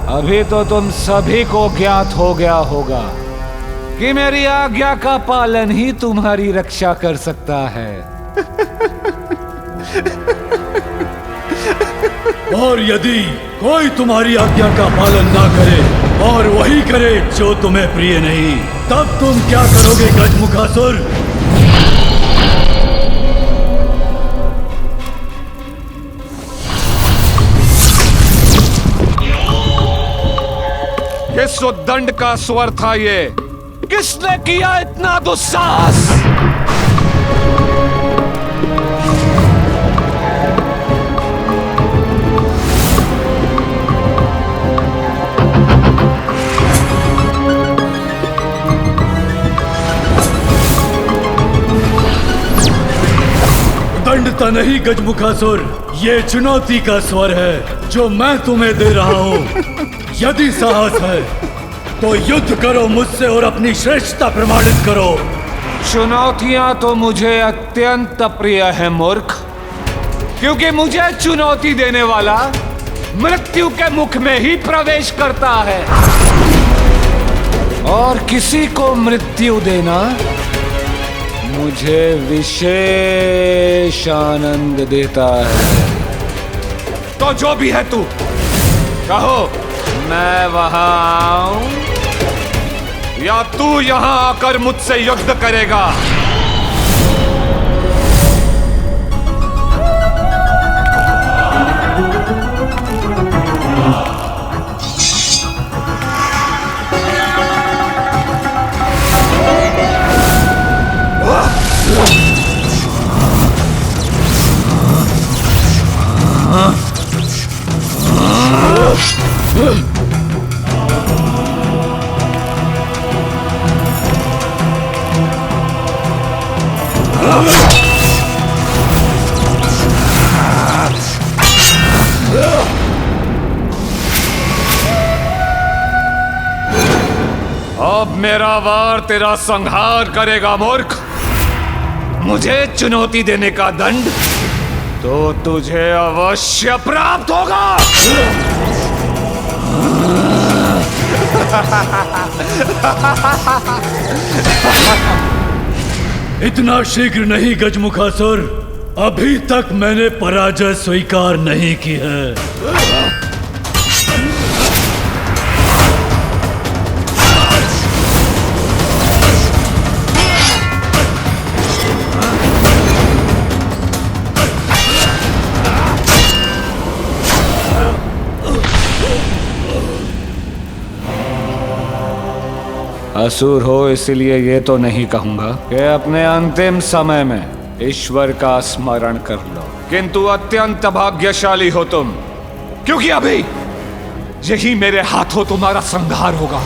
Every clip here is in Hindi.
अभी तो तुम सभी को ज्ञात हो गया होगा कि मेरी आज्ञा का पालन ही तुम्हारी रक्षा कर सकता है। और यदि कोई तुम्हारी आज्ञा का पालन ना करे और वही करे जो तुम्हें प्रिय नहीं, तब तुम क्या करोगे गजमुखासुर? किस उद्दंड का स्वर था ये? किसने किया इतना दुस्साहस? दंडता नहीं गजमुखासुर, ये चुनौती का स्वर है जो मैं तुम्हें दे रहा हूँ। यदि साहस है तो युद्ध करो मुझसे और अपनी श्रेष्ठता प्रमाणित करो। चुनौतियां तो मुझे अत्यंत प्रिय है मूर्ख, क्योंकि मुझे चुनौती देने वाला मृत्यु के मुख में ही प्रवेश करता है, और किसी को मृत्यु देना मुझे विशेष आनंद देता है। तो जो भी है तू, कहो मैं वहां आऊं या तू यहां आकर मुझसे युद्ध करेगा? अब मेरा वार तेरा संहार करेगा मूर्ख। मुझे चुनौती देने का दंड तो तुझे अवश्य प्राप्त होगा। इतना शीघ्र नहीं गजमुखासुर, अभी तक मैंने पराजय स्वीकार नहीं की है। असुर हो इसलिए ये तो नहीं कहूंगा कि अपने अंतिम समय में ईश्वर का स्मरण कर लो, किंतु अत्यंत भाग्यशाली हो तुम, क्योंकि अभी यही मेरे हाथों तुम्हारा संहार होगा।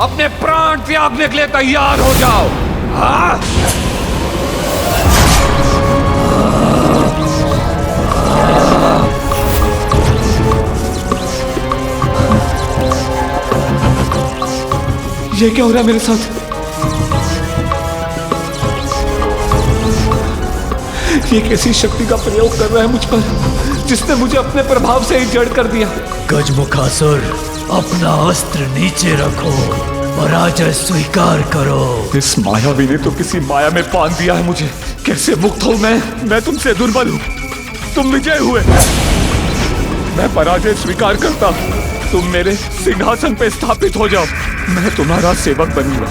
अपने प्राण त्यागने के लिए तैयार हो जाओ। हाँ? ये क्या हो रहा है मेरे साथ? ये कैसी शक्ति का प्रयोग कर रहा है मुझ पर, जिसने मुझे अपने प्रभाव से ही जड़ कर दिया। गजमुखासुर, अपना अस्त्र नीचे रखो, पराजय स्वीकार करो। इस मायावी ने तो किसी माया में बांध दिया है मुझे। कैसे मुक्त हूं मैं तुमसे दुर्बल हूं, तुम विजय हुए। मैं पराजय स्वीकार करता हूं, तुम मेरे सिंहासन पे स्थापित हो जाओ, मैं तुम्हारा सेवक बनूंगा।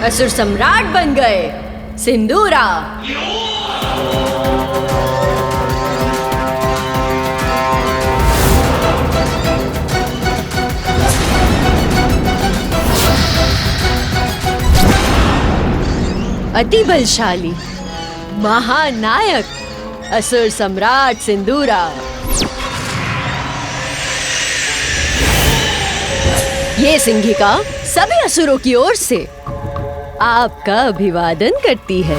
असुर सम्राट बन गए सिंदूरा। अति बलशाली महानायक असुर सम्राट सिंदूरा। ये सिंहिका सभी असुरों की ओर से आपका अभिवादन करती है।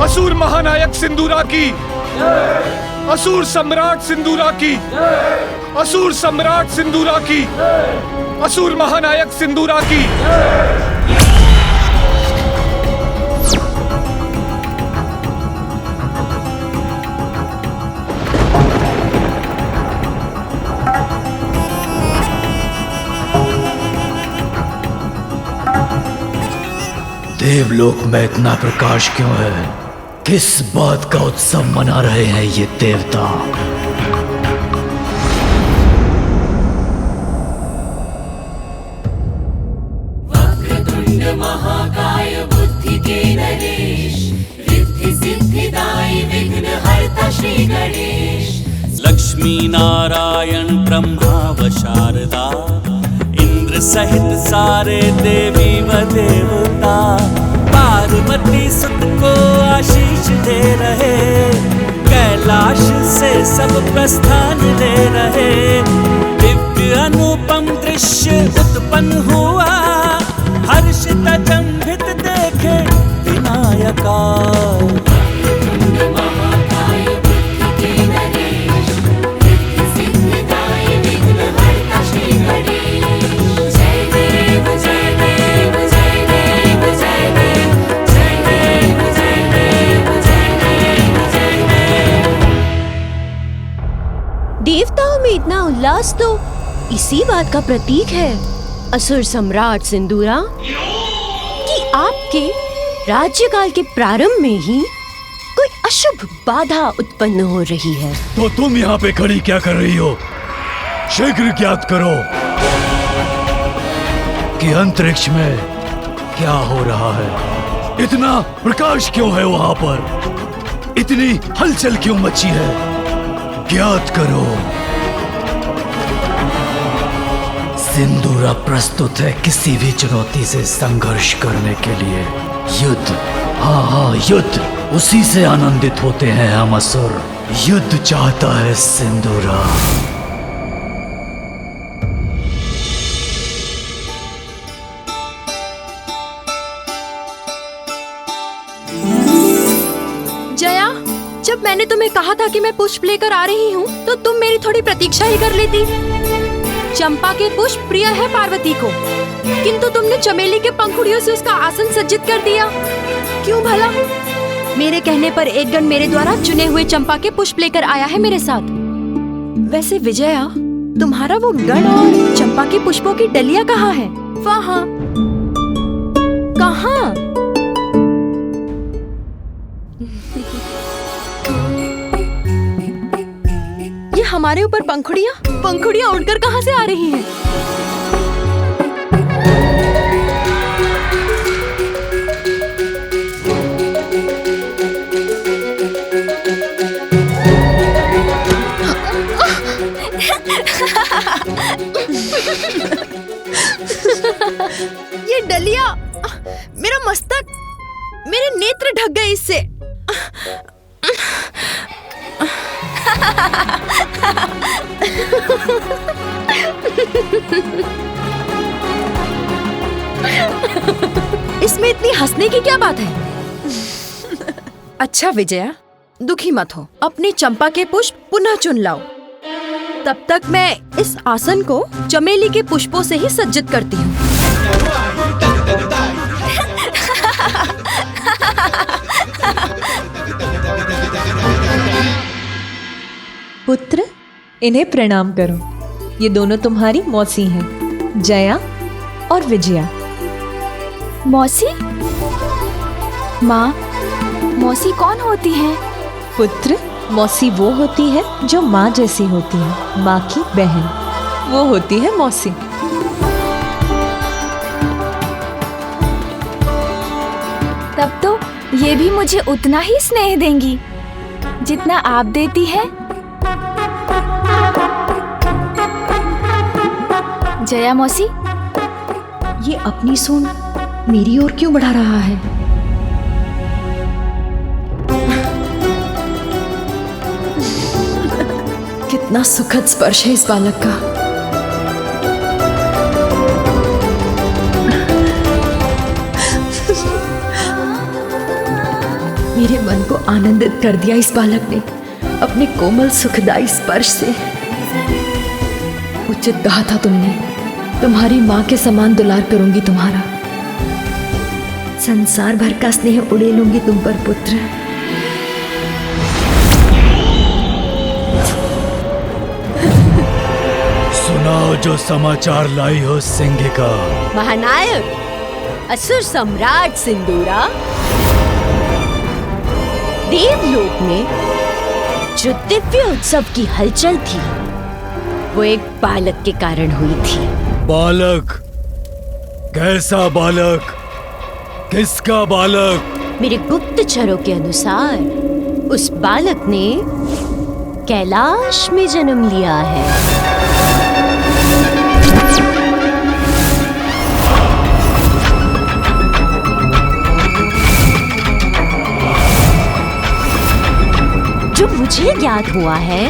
असुर महानायक सिंदूरा की, असुर सम्राट सिंदूरा की, असुर सम्राट सिंदूरा की, असुर महानायक सिंदूरा की। देवलोक में इतना प्रकाश क्यों है? किस बात का उत्सव मना रहे हैं ये देवता? वक्रतुंड महाकाय बुद्धि के नरेश, रिद्धि सिद्धिदायी विघ्न हरता श्री गणेश। लक्ष्मी नारायण ब्रह्मा व शारदा, इंद्र सहित सारे देवी व देवता, पार्वती सुत को आशीष दे रहे, कैलाश से सब प्रस्थान ले रहे। दिव्य अनुपम दृश्य उत्पन्न हुआ, हर्षित अचंभित देखे विनायका। देवताओं में इतना उल्लास तो इसी बात का प्रतीक है असुर सम्राट सिंदूरा, कि आपके राज्यकाल के प्रारंभ में ही कोई अशुभ बाधा उत्पन्न हो रही है। तो तुम यहाँ पे खड़ी क्या कर रही हो? शीघ्र ज्ञात करो कि अंतरिक्ष में क्या हो रहा है। इतना प्रकाश क्यों है वहां पर? इतनी हलचल क्यों मची है? ज्ञात करो। सिंदूरा प्रस्तुत है किसी भी चुनौती से संघर्ष करने के लिए। युद्ध, हाँ युद्ध, उसी से आनंदित होते हैं हम असुर। युद्ध चाहता है सिंदूरा। जया, जब मैंने तुम्हें कहा था कि मैं पुष्प लेकर आ रही हूँ, तो तुम मेरी थोड़ी प्रतीक्षा ही कर लेती। चंपा के पुष्प प्रिय है पार्वती को, किंतु तुमने चमेली के पंखुड़ियों से उसका आसन सज्जित कर दिया। क्यों भला? मेरे कहने पर एक गण मेरे द्वारा चुने हुए चंपा के पुष्प लेकर आया है मेरे साथ। वैसे विजया, तुम्हारा वो गण और चंपा के पुष्पों की डलिया कहाँ है? वहाँ। कहाँ? ये हमारे ऊपर पंखुड़ियाँ उड़कर कहाँ से आ रही हैं? ये डलिया, मेरा मस्तक, मेरे नेत्र ढक गए इससे। इसमें इतनी हंसने की क्या बात है? अच्छा विजया, दुखी मत हो, अपनी चंपा के पुष्प पुनः चुन लाओ। तब तक मैं इस आसन को चमेली के पुष्पों से ही सज्जित करती हूँ। पुत्र, इन्हें प्रणाम करो। ये दोनों तुम्हारी मौसी हैं, जया और विजया। मौसी? माँ, मौसी कौन होती है? पुत्र, मौसी वो होती है जो माँ जैसी होती है, माँ की बहन। वो होती है मौसी। तब तो ये भी मुझे उतना ही स्नेह देंगी जितना आप देती है। जया मौसी, ये अपनी सूंड मेरी ओर क्यों बढ़ा रहा है? कितना सुखद स्पर्श है इस बालक का। मेरे मन को आनंदित कर दिया इस बालक ने अपने कोमल सुखदायी स्पर्श से। उचित कहा था तुमने, तुम्हारी माँ के समान दुलार करूंगी तुम्हारा। संसार भर का स्नेह उड़े लूंगी तुम पर पुत्र। सुनाओ जो समाचार लाई हो सिंगिका। महानायक, असुर सम्राट सिंदूरा, देवलोक में जो दिव्य उत्सव की हलचल थी वो एक बालक के कारण हुई थी। बालक? कैसा बालक? किसका बालक? मेरे गुप्तचरों के अनुसार उस बालक ने कैलाश में जन्म लिया है। जो मुझे ज्ञात हुआ है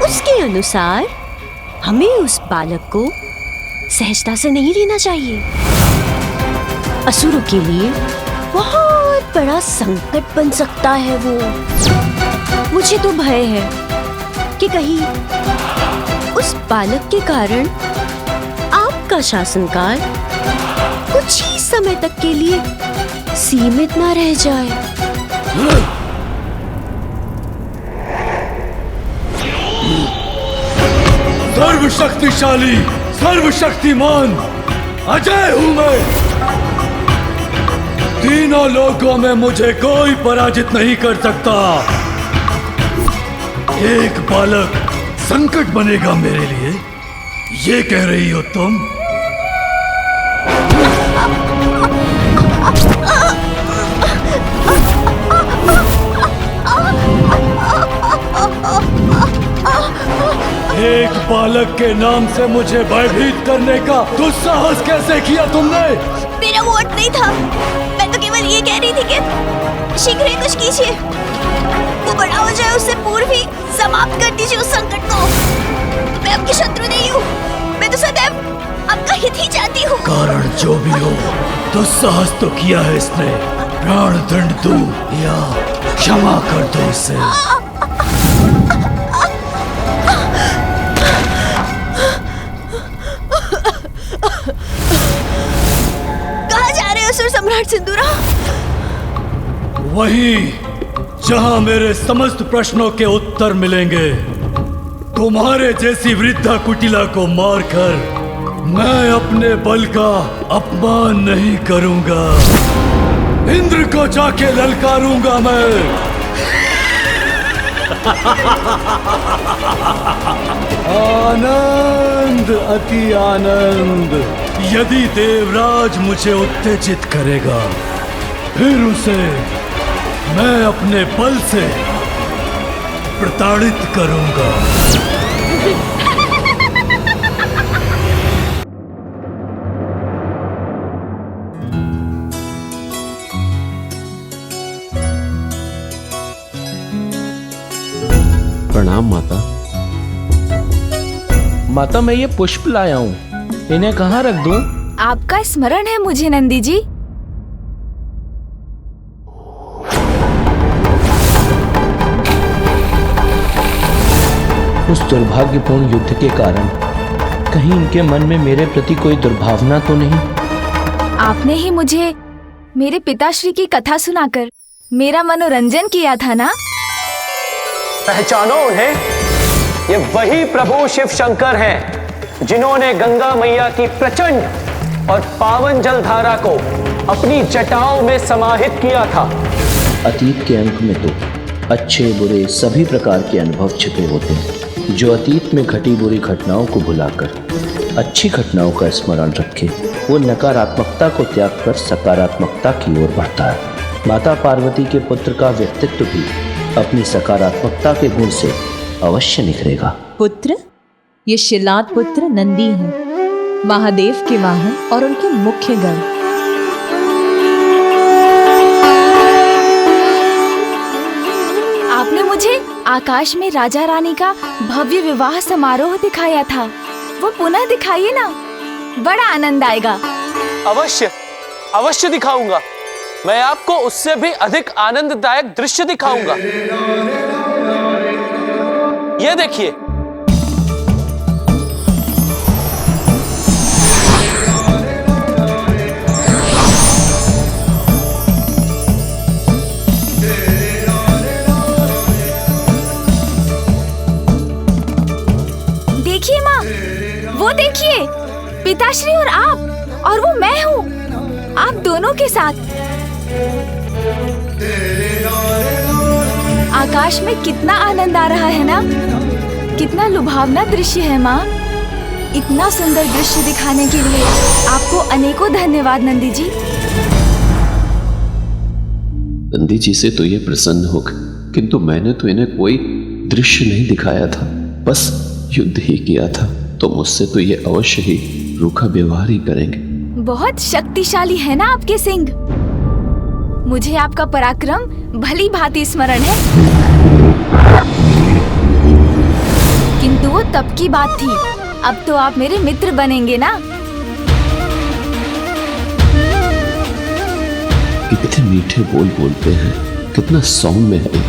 उसके अनुसार हमें उस बालक को सहजता से नहीं लेना चाहिए। असुरों के लिए बहुत बड़ा संकट बन सकता है वो। मुझे तो भय है कि कहीं उस बालक के कारण आपका शासनकाल कुछ ही समय तक के लिए सीमित ना रह जाए। सर्वशक्तिशाली, सर्वशक्तिमान अजय हूं मैं। तीनों लोकों में मुझे कोई पराजित नहीं कर सकता। एक बालक संकट बनेगा मेरे लिए, ये कह रही हो तुम? एक बालक के नाम से मुझे भयभीत करने का दुस्साहस कैसे किया तुमने? मेरा वोट नहीं था, मैं तो केवल ये कह रही थी कि शीघ्र ही कुछ कीजिए। वो बड़ा हो जाए उससे पूर्व ही समाप्त कर दीजिए उस संकट को। मैं आपकी शत्रु नहीं हूँ, मैं तो सदैव आपका हित ही चाहती हूँ। कारण जो भी हो, दुस्साहस तो किया है इसने। प्राण दंड दो या क्षमा कर दो इसे। कहाँ जा रहे हो असुर सम्राट सिंदूरा? वहीं जहां मेरे समस्त प्रश्नों के उत्तर मिलेंगे। तुम्हारे जैसी वृद्धा कुटिला को मारकर मैं अपने बल का अपमान नहीं करूंगा। इंद्र को जाके ललकारूंगा मैं। आनंद, अति आनंद। यदि देवराज मुझे उत्तेजित करेगा, फिर उसे मैं अपने बल से प्रताड़ित करूंगा। प्रणाम माता। माता, मैं ये पुष्प लाया हूँ, इन्हें कहाँ रख दूं? आपका स्मरण है मुझे नंदी जी। उस दुर्भाग्यपूर्ण युद्ध के कारण कहीं इनके मन में मेरे प्रति कोई दुर्भावना तो नहीं? आपने ही मुझे मेरे पिताश्री की कथा सुनाकर मेरा मनोरंजन किया था ना? पहचानो उन्हें, ये वही प्रभु शिव शंकर हैं जिन्होंने गंगा मैया की प्रचंड और पावन जलधारा को अपनी जटाओं में समाहित किया था। अतीत के अंक में तो अच्छे बुरे सभी प्रकार के अनुभव छिपे होते हैं। जो अतीत में घटी बुरी घटनाओं को भुलाकर अच्छी घटनाओं का स्मरण रखे, वो नकारात्मकता को त्याग कर सकारात्मकता की ओर बढ़ता है। माता पार्वती के पुत्र का व्यक्तित्व भी अपनी सकारात्मकता के गुण से अवश्य निखरेगा। पुत्र, ये शिलाद पुत्र नंदी हैं, महादेव के वाहन और उनके मुख्य गण। आपने मुझे आकाश में राजा रानी का भव्य विवाह समारोह दिखाया था, वो पुनः दिखाइए ना, बड़ा आनंद आएगा। अवश्य अवश्य दिखाऊंगा। मैं आपको उससे भी अधिक आनंददायक दृश्य दिखाऊंगा। ये देखिए, देखिए माँ, वो देखिए, पिताश्री और आप, और वो मैं हूँ, आप दोनों के साथ। आकाश में कितना आनंद आ रहा है ना, कितना लुभावना दृश्य है माँ। इतना सुंदर दृश्य दिखाने के लिए आपको अनेकों धन्यवाद नंदी जी। नंदी जी से तो ये प्रसन्न हो गए, किंतु मैंने तो इन्हें कोई दृश्य नहीं दिखाया था, बस युद्ध ही किया था। तो मुझसे तो ये अवश्य ही रूखा व्यवहार ही करेंगे। बहुत शक्तिशाली है ना आपके सिंह। मुझे आपका पराक्रम भली भांति स्मरण है, किंतु वो तब की बात थी। अब तो आप मेरे मित्र बनेंगे ना। कितने मीठे बोल बोलते हैं, कितना सौम्य है।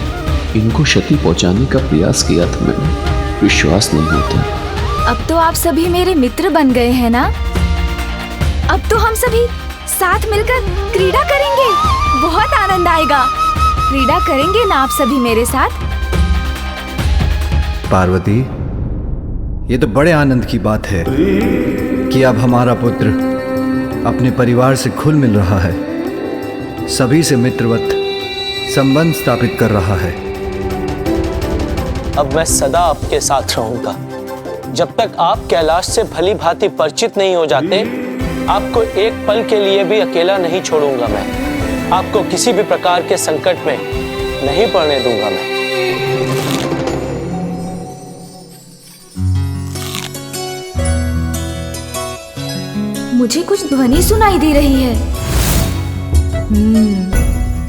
इनको क्षति पहुंचाने का प्रयास किया था मैंने, विश्वास नहीं होता। अब तो आप सभी मेरे मित्र बन गए हैं ना। अब तो हम सभी साथ मिलकर क्रीड़ा करेंगे, बहुत आनंद आएगा। क्रीड़ा करेंगे ना आप सभी मेरे साथ? पार्वती, ये तो बड़े आनंद की बात है कि अब हमारा पुत्र अपने परिवार से खुल मिल रहा है, सभी से मित्रवत संबंध स्थापित कर रहा है। अब मैं सदा आपके साथ रहूंगा। जब तक आप कैलाश से भली भांति परिचित नहीं हो जाते, आपको एक पल के लिए भी अकेला नहीं छोड़ूंगा। मैं आपको किसी भी प्रकार के संकट में नहीं पड़ने दूंगा। मैं मुझे कुछ ध्वनि सुनाई दे रही है।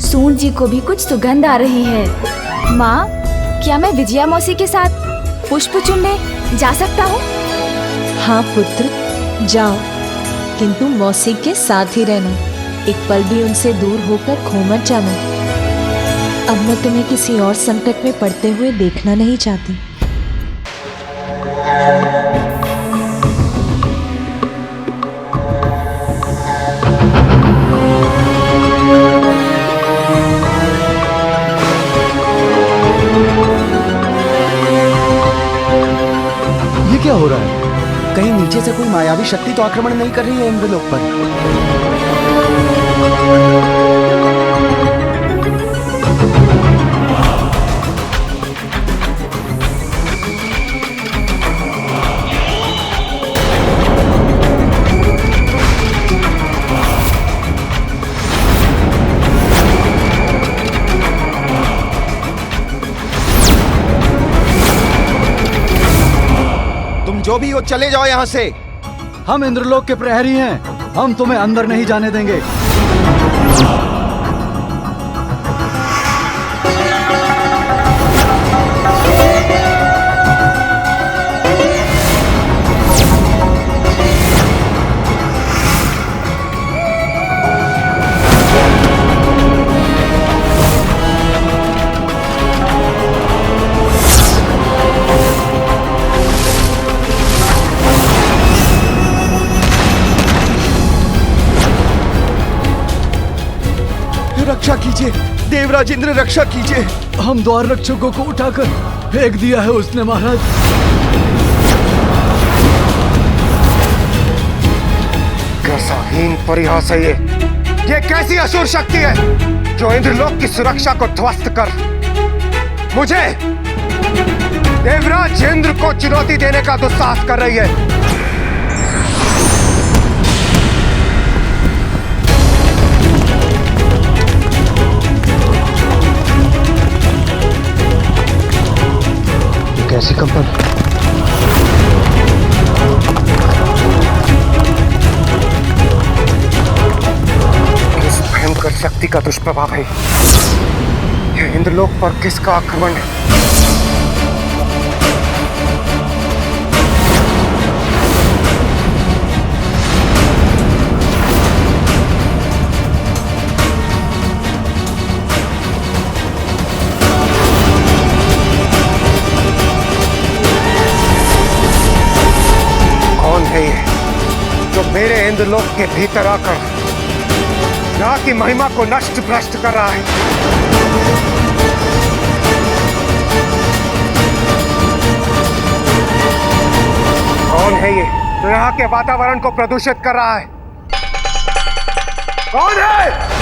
सूंड जी को भी कुछ सुगंध आ रही है। माँ, क्या मैं विजया मौसी के साथ पुष्प चुनने जा सकता हूँ? हाँ पुत्र, जाओ, किंतु मौसी के साथ ही रहना। एक पल भी उनसे दूर होकर खो मत जाना। अब मैं तुम्हें किसी और संकट में पड़ते हुए देखना नहीं चाहती। ये क्या हो रहा है? कहीं नीचे से कोई मायावी शक्ति तो आक्रमण नहीं कर रही है इंद्रलोक पर? जो भी हो, चले जाओ यहाँ से। हम इंद्रलोक के प्रहरी हैं, हम तुम्हें अंदर नहीं जाने देंगे। रक्षा कीजिए देवराज इंद्र, रक्षा कीजिए। हम द्वार रक्षकों को उठाकर फेंक दिया है उसने महाराज। रसाहीन परिहास है ये कैसी असुर शक्ति है जो इंद्रलोक की सुरक्षा को ध्वस्त कर मुझे देवराज इंद्र को चुनौती देने का दुस्साहस कर रही है। ये कैसी कंपन? किस भयंकर शक्ति का दुष्प्रभाव है? ये इंद्रलोक पर किसका आक्रमण है? कौन है ये जो मेरे इंद्रलोक के भीतर आकर राह की महिमा को नष्ट भ्रष्ट कर रहा है? कौन है ये जो यहाँ के वातावरण को प्रदूषित कर रहा है? कौन है?